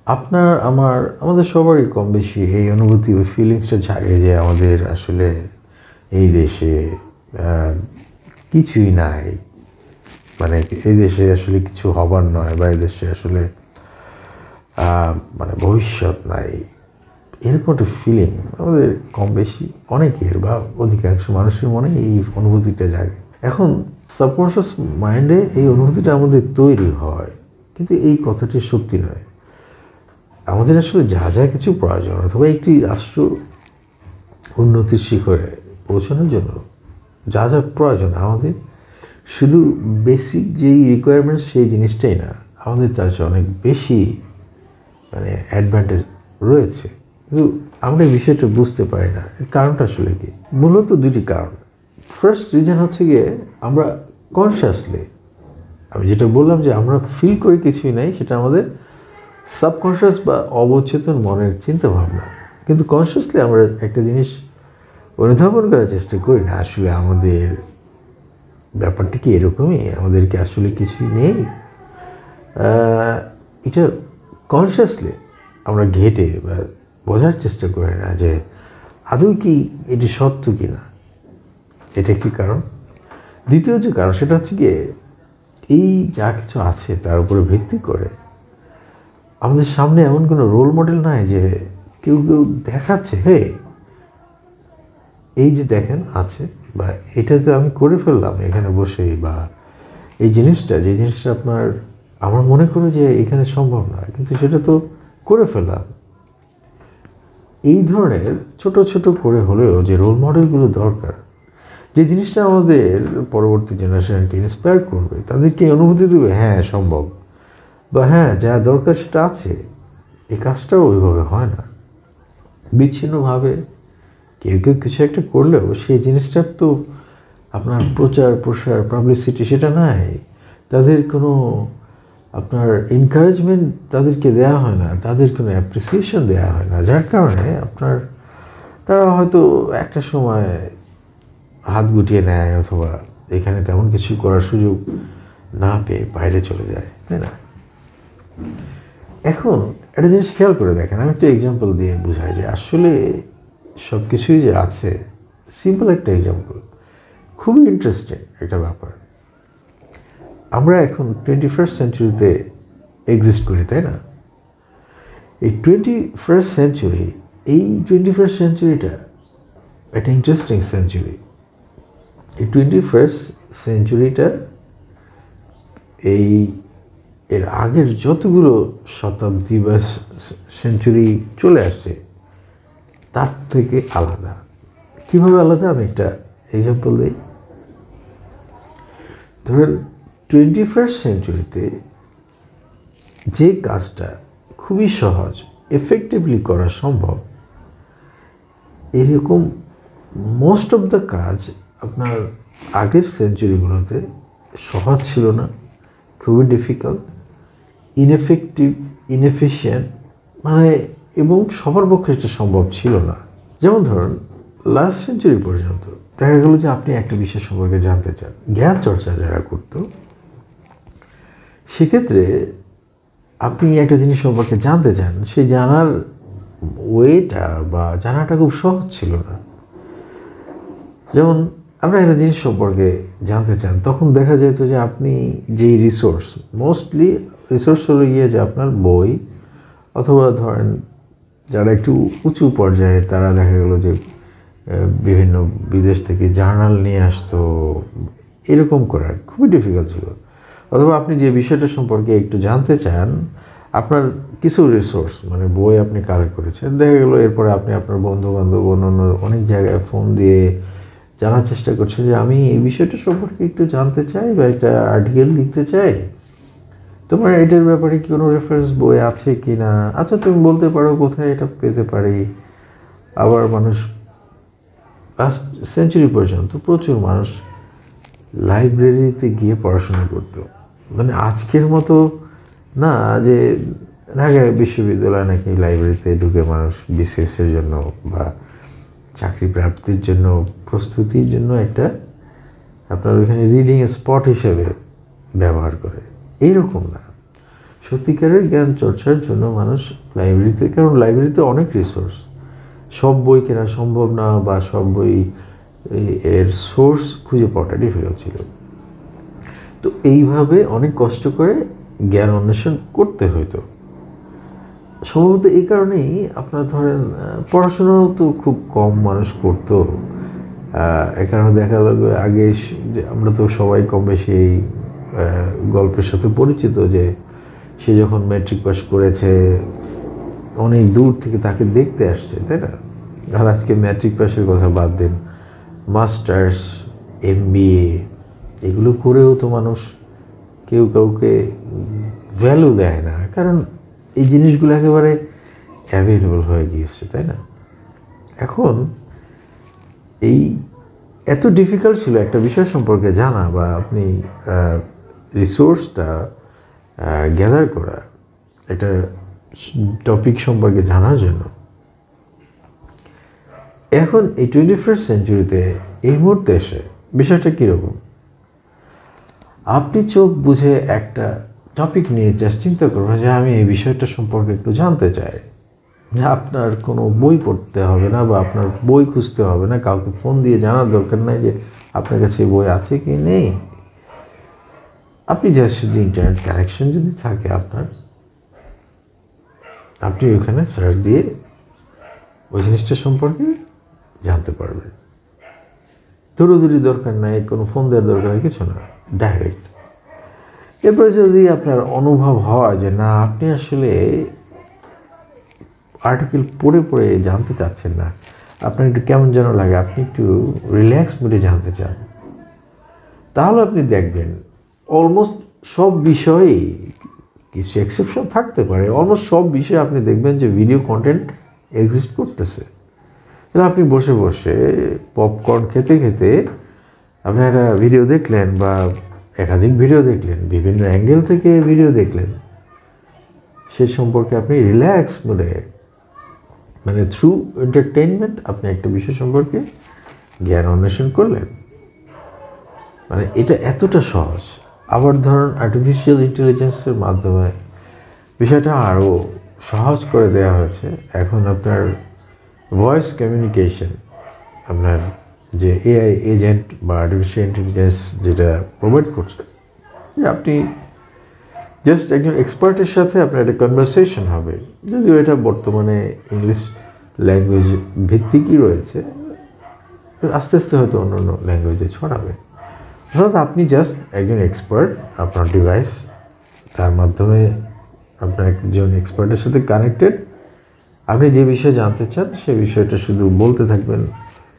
আমাদের সবারই কম বেশি এই অনুভূতি ওই ফিলিংসটা জাগে যে আমাদের আসলে এই দেশে কিছুই নাই, মানে এই দেশে আসলে কিছু হবার নয়, বা এই দেশে আসলে মানে ভবিষ্যৎ নাই, এরকম একটা ফিলিং আমাদের কম বেশি অনেকের বা অধিকাংশ মানুষের মনে এই অনুভূতিটা জাগে। এখন সাবকনশিয়াস মাইন্ডে এই অনুভূতিটা আমাদের তৈরি হয়, কিন্তু এই কথাটি সত্যি নয়। আমাদের আসলে যা যা কিছু প্রয়োজন অথবা একটি রাষ্ট্র উন্নতির শিখরে পৌঁছানোর জন্য যা যা প্রয়োজন, আমাদের শুধু বেসিক যেই রিকোয়ারমেন্টস সেই জিনিসটাই না, আমাদের তার চেয়ে অনেক বেশি মানে অ্যাডভান্টেজ রয়েছে, কিন্তু আমরা এই বিষয়টা বুঝতে পারি না। এর কারণটা আসলে কি? মূলত দুটি কারণ। ফার্স্ট রিজন হচ্ছে গিয়ে আমরা কনসিয়াসলি, আমি যেটা বললাম যে আমরা ফিল করি কিছুই নাই, সেটা আমাদের সাবকনশিয়াস বা অবচেতন মনের চিন্তা ভাবনা, কিন্তু কনসিয়াসলি আমরা একটা জিনিস অনুধাবন করার চেষ্টা করি না, আসলে আমাদের ব্যাপারটা কি এরকমই, আমাদেরকে আসলে কিছুই নেই। এটা কনসিয়াসলি আমরা ঘেটে বা বোঝার চেষ্টা করি না যে আদৌ কি এটি সত্য কি না। এটা একটি কারণ। দ্বিতীয় যে কারণ সেটা হচ্ছে গিয়ে এই যা কিছু আছে তার উপরে ভিত্তি করে আমাদের সামনে এমন কোনো রোল মডেল নাই যে কেউ কেউ দেখাচ্ছে, হে এই যে দেখেন আছে, বা এটা তো আমি করে ফেললাম এখানে বসেই, বা এই জিনিসটা যে জিনিসটা আমার মনে করো যে এখানে সম্ভব নয়, কিন্তু সেটা তো করে ফেললাম। এই ধরনের ছোট ছোট করে হলেও যে রোল মডেলগুলো দরকার, যে জিনিসটা আমাদের পরবর্তী জেনারেশনকে ইন্সপায়ার করবে, তাদেরকে অনুভূতি দেবে হ্যাঁ সম্ভব, বা হ্যাঁ যা দরকার সেটা আছে। এই কাজটাও ওইভাবে হয় না। বিচ্ছিন্নভাবে কেউ কেউ কিছু একটা করলেও সেই জিনিসটার তো আপনার প্রচার প্রসার পাবলিসিটি সেটা নাই, তাদের কোনো আপনার এনকারেজমেন্ট তাদেরকে দেওয়া হয় না, তাদের কোনো অ্যাপ্রিসিয়েশন দেওয়া হয় না, যার কারণে তারা হয়তো একটা সময় হাত গুটিয়ে নেয়, অথবা এখানে তেমন কিছু করার সুযোগ না পেয়ে বাইরে চলে যায়, তাই না? এখন একটা জিনিস খেয়াল করে দেখেন, আমি একটা এক্সাম্পল দিয়ে বোঝাই যে আসলে সব কিছুই যে আছে। সিম্পল একটা এক্সাম্পল, খুবই ইন্টারেস্টিং একটা ব্যাপার। আমরা এখন 21st সেঞ্চুরিতে এক্সিস্ট করি, তাই না? এই 21st সেঞ্চুরিটা একটা ইন্টারেস্টিং সেঞ্চুরি। এই 21st সেঞ্চুরিটা এর আগের যতগুলো শতাব্দী বা সেঞ্চুরি চলে আসছে তার থেকে আলাদা। কীভাবে আলাদা? আমি একটা এক্সাম্পল দিই। ধরেন 21st সেঞ্চুরিতে যে কাজটা খুবই সহজ, এফেক্টিভলি করা সম্ভব, এরকম মোস্ট অফ দ্য কাজ আপনার আগের সেঞ্চুরিগুলোতে সহজ ছিল না, খুবই ডিফিকাল্ট, ইনএফেক্টিভ, ইনএফিশিয়েন্ট, মানে এবং সবার পক্ষে এটা সম্ভব ছিল না। যেমন ধরুন লাস্ট সেঞ্চুরি পর্যন্ত দেখা গেল যে আপনি একটা বিষয় সম্পর্কে জানতে চান, জ্ঞান চর্চা যারা করত, সেক্ষেত্রে আপনি একটা জিনিস সম্পর্কে জানতে চান, সেই জানার ওয়েটা বা জানাটা খুব সহজ ছিল না। যেমন আপনারা একটা জিনিস সম্পর্কে জানতে চান, তখন দেখা যেত যে আপনি যেই রিসোর্স, মোস্টলি রিসোর্স হলো গিয়ে যে আপনার বই, অথবা ধরেন যারা একটু উঁচু পর্যায়ে তারা দেখা গেল যে বিভিন্ন বিদেশ থেকে জার্নাল নিয়ে আসতো, এরকম করা খুবই ডিফিকাল্ট ছিল। অথবা আপনি যে বিষয়টা সম্পর্কে একটু জানতে চান, আপনার কিছু রিসোর্স মানে বই আপনি কালেক্ট করেছেন, দেখা গেলো এরপরে আপনি আপনার বন্ধুবান্ধব অন্যান্য অনেক জায়গায় ফোন দিয়ে জানার চেষ্টা করছেন যে আমি এই বিষয়টা সম্পর্কে একটু জানতে চাই বা একটা আর্টিকেল লিখতে চাই, তোমার এটার ব্যাপারে কি কোনো রেফারেন্স বই আছে কি না, আচ্ছা তুমি বলতে পারো কোথায় এটা পেতে পারি। আবার মানুষ লাস্ট সেঞ্চুরি পর্যন্ত প্রচুর মানুষ লাইব্রেরিতে গিয়ে পড়াশোনা করতো, মানে আজকের মতো না যে ঢাকা বিশ্ববিদ্যালয় নাকি লাইব্রেরিতে ঢুকে মানুষ বিসিএসের জন্য বা চাকরি প্রাপ্তির জন্য প্রস্তুতির জন্য একটা আপনার ওইখানে রিডিং স্পট হিসেবে ব্যবহার করে, এইরকম না। সত্যিকারের জ্ঞান চর্চার জন্য মানুষ লাইব্রেরিতে, কারণ লাইব্রেরিতে অনেক রিসোর্স, সব বই কেনা সম্ভব না বা সব বই এর সোর্স খুঁজে পাওয়াটা ডিফিকাল্ট ছিল। তো এইভাবে অনেক কষ্ট করে জ্ঞান অন্বেষণ করতে হইতো। সম্ভবত এই কারণেই আপনার ধরেন পড়াশোনাও তো খুব কম মানুষ করতো। এ কারণে দেখা লাগবে আগে আমরা তো সবাই কম বেশি এই গল্পের সাথে পরিচিত যে সে যখন ম্যাট্রিক পাস করেছে অনেক দূর থেকে তাকে দেখতে আসছে, তাই না? আর আজকে ম্যাট্রিক পাসের কথা বাদ দিন, মাস্টার্স, MBA এগুলো করেও তো মানুষ কেউ কাউকে ভ্যালু দেয় না, কারণ এই জিনিসগুলো একেবারে অ্যাভেলেবল হয়ে গিয়েছে, তাই না? এখন এই এত ডিফিকাল্ট ছিল একটা বিষয় সম্পর্কে জানা বা আপনি রিসোর্সটা গ্যাদার করা একটা টপিক সম্পর্কে জানার জন্য। এখন এই 21st সেঞ্চুরিতে এই মুহূর্তে এসে বিষয়টা কীরকম, আপনি চোখ বুঝে একটা টপিক নিয়ে জাস্ট চিন্তা করবেন যে আমি এই বিষয়টা সম্পর্কে একটু জানতে চাই। আপনার কোনো বই পড়তে হবে না বা আপনার বই খুঁজতে হবে না, কাউকে ফোন দিয়ে জানার দরকার নাই যে আপনার কাছে বই আছে কি নেই। আপনি জাস্ট শুধু ইন্টারনেট কানেকশন যদি থাকে আপনার, আপনি ওখানে সার্চ দিয়ে ওই জিনিসটা সম্পর্কে জানতে পারবেন। দৌড়োদৌড়ি দরকার নাই, কোনো ফোন দেওয়ার দরকার নেই, কিছু না, ডাইরেক্ট। এরপরে যদি আপনার অনুভব হয় যে না আপনি আসলে আর্টিকেল পড়ে পড়ে জানতে চাচ্ছেন না, আপনার একটু কেমন যেন লাগে, আপনি একটু রিল্যাক্স মুডে জানতে চান, তাহলে আপনি দেখবেন অলমোস্ট সব বিষয়েই, কিছু এক্সেপশন থাকতে পারে, অলমোস্ট সব বিষয়ে আপনি দেখবেন যে ভিডিও কন্টেন্ট এক্সিস্ট করতেছে। তাহলে আপনি বসে বসে পপকর্ন খেতে খেতে আপনি একটা ভিডিও দেখলেন বা একাধিক ভিডিও দেখলেন, বিভিন্ন অ্যাঙ্গেল থেকে ভিডিও দেখলেন, সে সম্পর্কে আপনি রিল্যাক্স মোডে, মানে থ্রু এন্টারটেইনমেন্ট আপনি একটা বিষয় সম্পর্কে জ্ঞান অন্বেষণ করলেন। মানে এটা এতটা সহজ। আবার ধরুন আর্টিফিশিয়াল ইন্টেলিজেন্সের মাধ্যমে বিষয়টা আরও সহজ করে দেওয়া হয়েছে। এখন আপনার ভয়েস কমিউনিকেশন, আপনার যে AI এজেন্ট বা আর্টিফিশিয়াল ইন্টেলিজেন্স যেটা প্রোভাইড করছে, যে আপনি জাস্ট একজন এক্সপার্টের সাথে আপনার একটা কনভারসেশন হবে, যদিও এটা বর্তমানে ইংলিশ ল্যাঙ্গুয়েজ ভিত্তিকই রয়েছে, আস্তে আস্তে হয়তো অন্য অন্য ল্যাঙ্গুয়েজে ছড়াবে। অর্থাৎ আপনি জাস্ট একজন এক্সপার্ট, আপনার ডিভাইস, তার মাধ্যমে আপনার একজন এক্সপার্টের সাথে কানেক্টেড, আপনি যে বিষয়ে জানতে চান সে বিষয়টা শুধু বলতে থাকবেন,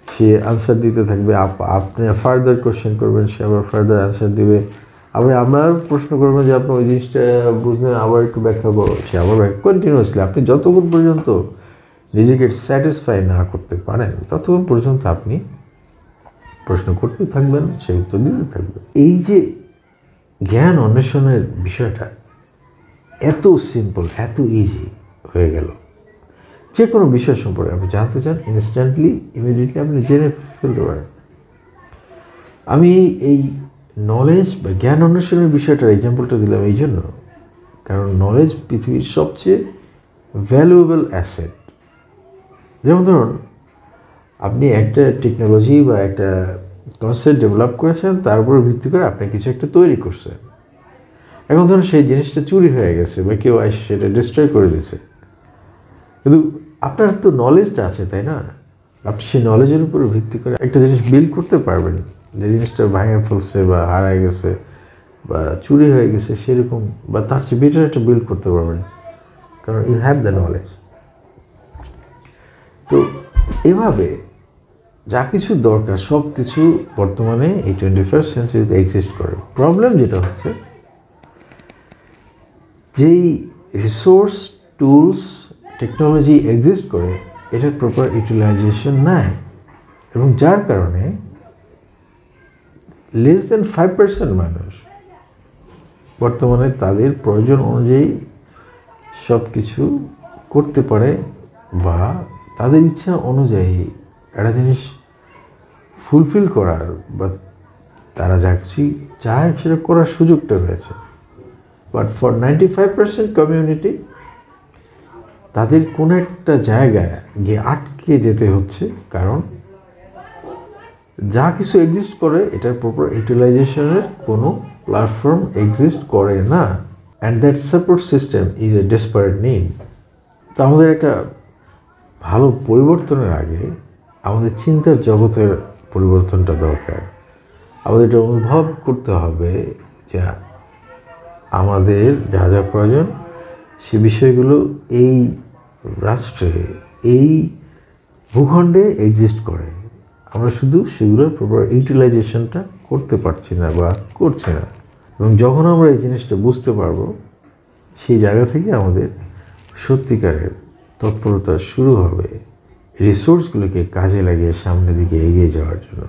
সে আনসার দিতে থাকবে, আপনি ফার্দার কোশ্চেন করবেন, সে আবার ফার্দার আনসার দিবে, আবার আমরা প্রশ্ন করবেন যে আপনি ওই জিনিসটা বুঝলেন, আবার একটু ব্যাখ্যা করো, সে আবার কন্টিনিউয়াসলি। আপনি যতক্ষণ পর্যন্ত নিজেকে স্যাটিসফাই না করতে পারেন ততক্ষণ পর্যন্ত আপনি প্রশ্ন করতে থাকবেন, সে উত্তর দিতে থাকবে। এই যে জ্ঞান অন্বেষণের বিষয়টা এত সিম্পল, এত ইজি হয়ে গেল। যে কোনো বিষয় সম্পর্কে আপনি জানতে চান, ইনস্ট্যান্টলি, ইমিডিয়েটলি আপনি জেনে ফেলতে পারেন। আমি এই নলেজ বা জ্ঞান অন্বেষণের বিষয়টার এক্সাম্পলটা দিলাম এই জন্য, কারণ নলেজ পৃথিবীর সবচেয়ে ভ্যালুয়েবল অ্যাসেট। যেমন ধরুন আপনি একটা টেকনোলজি বা একটা কনসেপ্ট ডেভেলপ করেছেন, তার উপর ভিত্তি করে আপনি কিছু একটা তৈরি করছেন। এখন ধরুন সেই জিনিসটা চুরি হয়ে গেছে বা কেউ এসে সেটা ডিস্ট্রয় করে দিয়েছে, কিন্তু আপনার তো নলেজটা আছে, তাই না? আপনি সেই নলেজের উপর ভিত্তি করে একটা জিনিস বিল্ড করতে পারবেন, যে জিনিসটা ভেঙে ফেলছে বা হারায় গেছে বা চুরি হয়ে গেছে সেরকম, বা তার চেয়ে বেটার একটা বিল্ড করতে পারবেন, কারণ ইউ হ্যাভ দ্য নলেজ। তো এভাবে যা কিছু দরকার সব কিছু বর্তমানে এই 21st সেঞ্চুরিতে এক্সিস্ট করে। প্রবলেম যেটা হচ্ছে, যেই রিসোর্স, টুলস, টেকনোলজি এক্সিস্ট করে এটার প্রপার ইউটিলাইজেশন নাই, এবং যার কারণে লেস দেন 5% মানুষ বর্তমানে তাদের প্রয়োজন অনুযায়ী সব কিছু করতে পারে বা তাদের ইচ্ছা অনুযায়ী একটা জিনিস ফুলফিল করার বা তারা যা কিছু চায় সেটা করার সুযোগটা রয়েছে। বাট ফর 95% কমিউনিটি তাদের কোনো একটা জায়গায় গিয়ে আটকে যেতে হচ্ছে, কারণ যা কিছু এক্সিস্ট করে এটার প্রপার ইউটিলাইজেশনের কোনো প্ল্যাটফর্ম এক্সিস্ট করে না, and that support system is a desperate need. তো আমাদের একটা ভালো পরিবর্তনের আগে আমাদের চিন্তার জগতের পরিবর্তনটা দরকার। আমাদের এটা অনুভব করতে হবে যে আমাদের যা যা প্রয়োজন সে বিষয়গুলো এই রাষ্ট্রে, এই ভূখণ্ডে এক্সিস্ট করে, আমরা শুধু সেগুলোর প্রপার ইউটিলাইজেশনটা করতে পারছি না বা করছি না। এবং যখন আমরা এই জিনিসটা বুঝতে পারবো, সেই জায়গা থেকে আমাদের সত্যিকারের তৎপরতা শুরু হবে রিসোর্সগুলোকে কাজে লাগিয়ে সামনের দিকে এগিয়ে যাওয়ার জন্য।